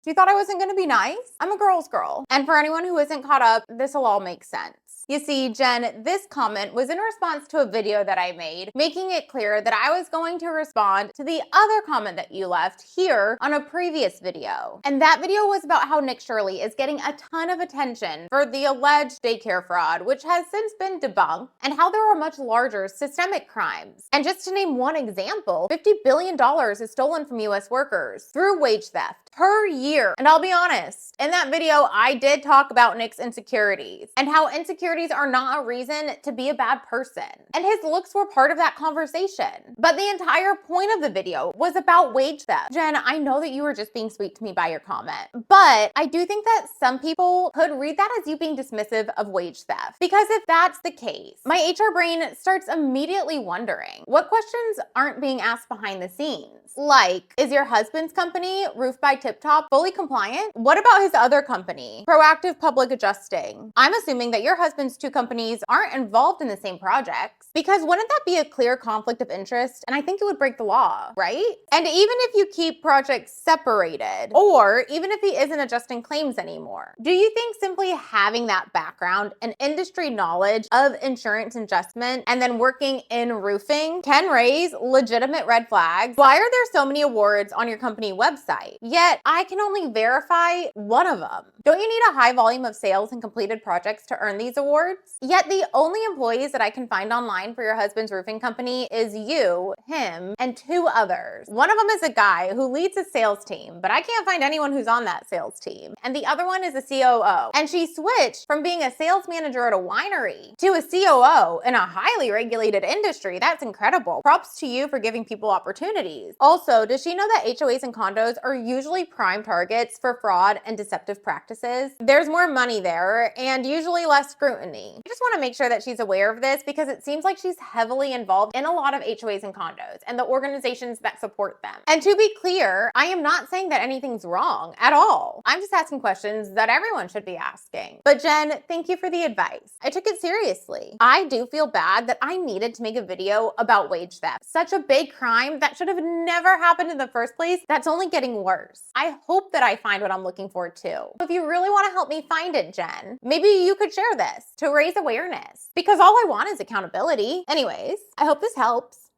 You thought I wasn't gonna be nice? I'm a girl's girl. And for anyone who isn't caught up, this'll all make sense. You see, Jen, this comment was in response to a video that I made, making it clear that I was going to respond to the other comment that you left here on a previous video. And that video was about how Nick Shirley is getting a ton of attention for the alleged daycare fraud, which has since been debunked, and how there are much larger systemic crimes. And just to name one example, $50 billion is stolen from US workers through wage theft per year. And I'll be honest, in that video, I did talk about Nick's insecurities and how insecurities are not a reason to be a bad person. And his looks were part of that conversation. But the entire point of the video was about wage theft. Jen, I know that you were just being sweet to me by your comment, but I do think that some people could read that as you being dismissive of wage theft. Because if that's the case, my HR brain starts immediately wondering, what questions aren't being asked behind the scenes? Like, is your husband's company, Roof by Tip Top, fully compliant? What about his other company, Proactive Public Adjusting? I'm assuming that your husband's two companies aren't involved in the same projects, because wouldn't that be a clear conflict of interest? And I think it would break the law, right? And even if you keep projects separated, or even if he isn't adjusting claims anymore, do you think simply having that background and industry knowledge of insurance adjustment and then working in roofing can raise legitimate red flags? Why are there so many awards on your company website? Yet I can only verify one of them. Don't you need a high volume of sales and completed projects to earn these awards? Yet the only employees that I can find online for your husband's roofing company is you, him, and two others. One of them is a guy who leads a sales team, but I can't find anyone who's on that sales team. And the other one is a COO. And she switched from being a sales manager at a winery to a COO in a highly regulated industry. That's incredible. Props to you for giving people opportunities. Also, does she know that HOAs and condos are usually prime targets for fraud and deceptive practices? There's more money there and usually less scrutiny. I just want to make sure that she's aware of this because it seems like she's heavily involved in a lot of HOAs and condos and the organizations that support them. And to be clear, I am not saying that anything's wrong at all. I'm just asking questions that everyone should be asking. But Jen, thank you for the advice. I took it seriously. I do feel bad that I needed to make a video about wage theft. Such a big crime that should have never happened in the first place. That's only getting worse. I hope that I find what I'm looking for too. If you really want to help me find it, Jen, maybe you could share this to raise awareness because all I want is accountability. Anyways, I hope this helps.